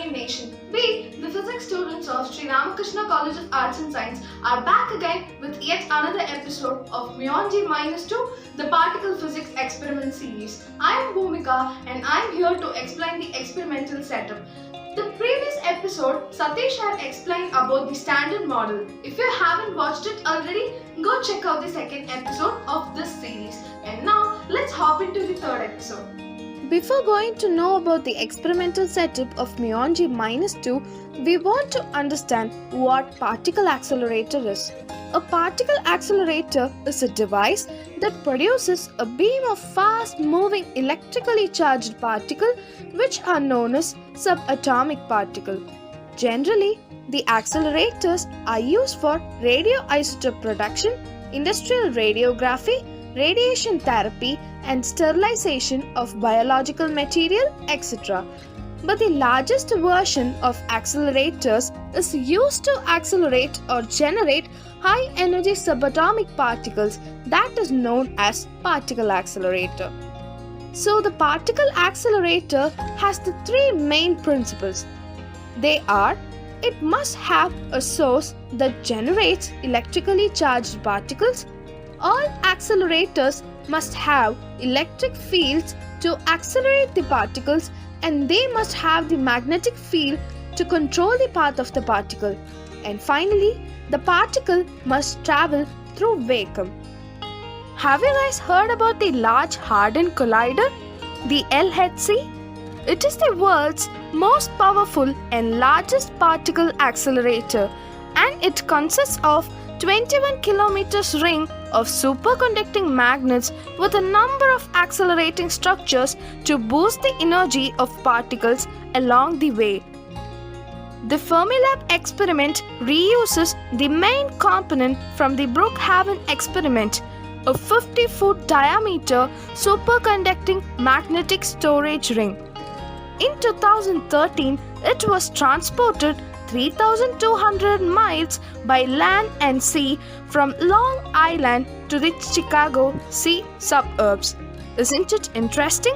Indian nation. We, the physics students of Sri Ramakrishna College of Arts and Science, are back again with yet another episode of Muon G-2, the Particle Physics Experiment series. I am Bhumika and I am here to explain the experimental setup. The previous episode, Satish had explained about the standard model. If you haven't watched it already, go check out the second episode of this series. And now, let's hop into the third episode. Before going to know about the experimental setup of Muon G-2, we want to understand what particle accelerator is. A particle accelerator is a device that produces a beam of fast-moving electrically charged particle which are known as subatomic particle. Generally, the accelerators are used for radioisotope production, industrial radiography, radiation therapy and sterilization of biological material, etc. But the largest version of accelerators is used to accelerate or generate high energy subatomic particles, that is known as particle accelerator. So the particle accelerator has the three main principles. They are: it must have a source that generates electrically charged particles. All accelerators must have electric fields to accelerate the particles, and they must have the magnetic field to control the path of the particle. And finally, the particle must travel through vacuum. Have you guys heard about the Large Hadron Collider, the LHC? It is the world's most powerful and largest particle accelerator, and it consists of 21 kilometers ring of superconducting magnets with a number of accelerating structures to boost the energy of particles along the way. The Fermilab experiment reuses the main component from the Brookhaven experiment, a 50-foot diameter superconducting magnetic storage ring. In 2013, it was transported 3,200 miles by land and sea from Long Island to the Chicago sea suburbs. Isn't it interesting?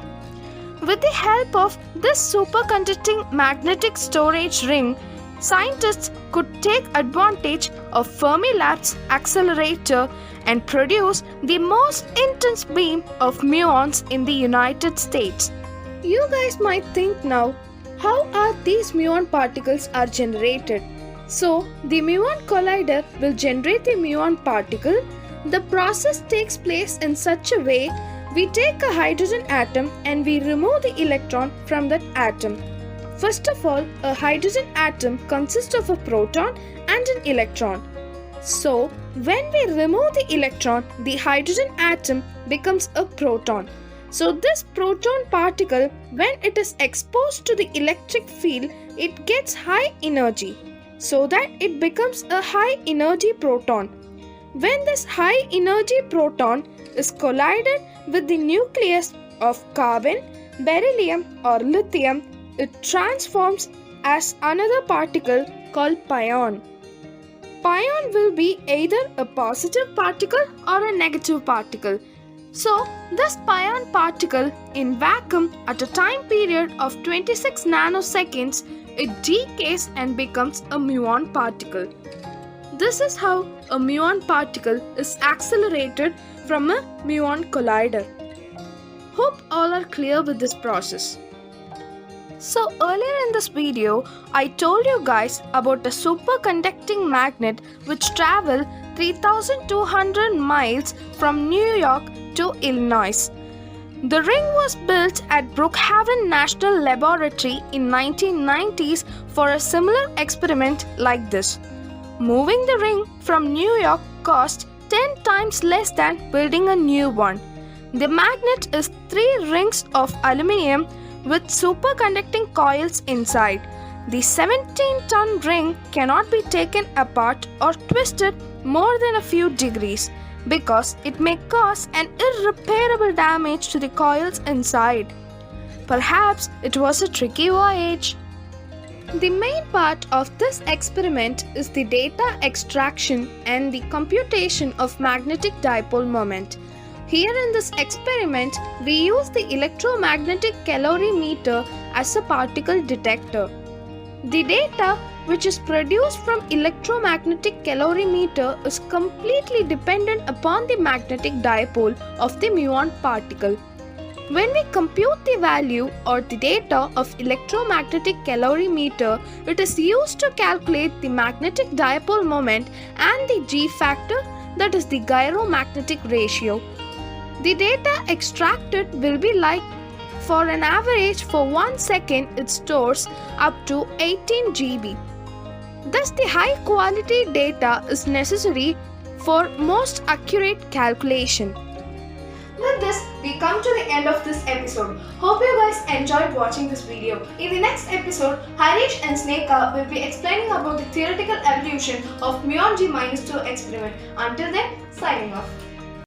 With the help of this superconducting magnetic storage ring, scientists could take advantage of Fermilab's accelerator and produce the most intense beam of muons in the United States. You guys might think now, how are these muon particles are generated? So, the muon collider will generate the muon particle. The process takes place in such a way: we take a hydrogen atom and we remove the electron from that atom. First of all, a hydrogen atom consists of a proton and an electron. So, when we remove the electron, the hydrogen atom becomes a proton. So this proton particle, when it is exposed to the electric field, it gets high energy, so that it becomes a high energy proton. When this high energy proton is collided with the nucleus of carbon, beryllium or lithium, it transforms as another particle called pion. Pion will be either a positive particle or a negative particle. So, this pion particle in vacuum at a time period of 26 nanoseconds, it decays and becomes a muon particle. This is how a muon particle is accelerated from a muon collider. Hope all are clear with this process. So earlier in this video, I told you guys about a superconducting magnet which travel 3,200 miles from New York to Illinois. The ring was built at Brookhaven National Laboratory in 1990s for a similar experiment like this. Moving the ring from New York cost 10 times less than building a new one. The magnet is 3 rings of aluminum with superconducting coils inside. The 17-ton ring cannot be taken apart or twisted more than a few degrees, because it may cause an irreparable damage to the coils inside. Perhaps it was a tricky voyage. The main part of this experiment is the data extraction and the computation of magnetic dipole moment. Here in this experiment, we use the electromagnetic calorimeter as a particle detector. The data which is produced from electromagnetic calorimeter is completely dependent upon the magnetic dipole of the muon particle. When we compute the value or the data of electromagnetic calorimeter, it is used to calculate the magnetic dipole moment and the G factor, that is the gyromagnetic ratio. The data extracted will be like for an average for 1 second it stores up to 18 GB. Thus the high quality data is necessary for most accurate calculation. With this, we come to the end of this episode. Hope you guys enjoyed watching this video. In the next episode, Harish and Sneka will be explaining about the theoretical evolution of muon G-2 experiment. Until then, signing off.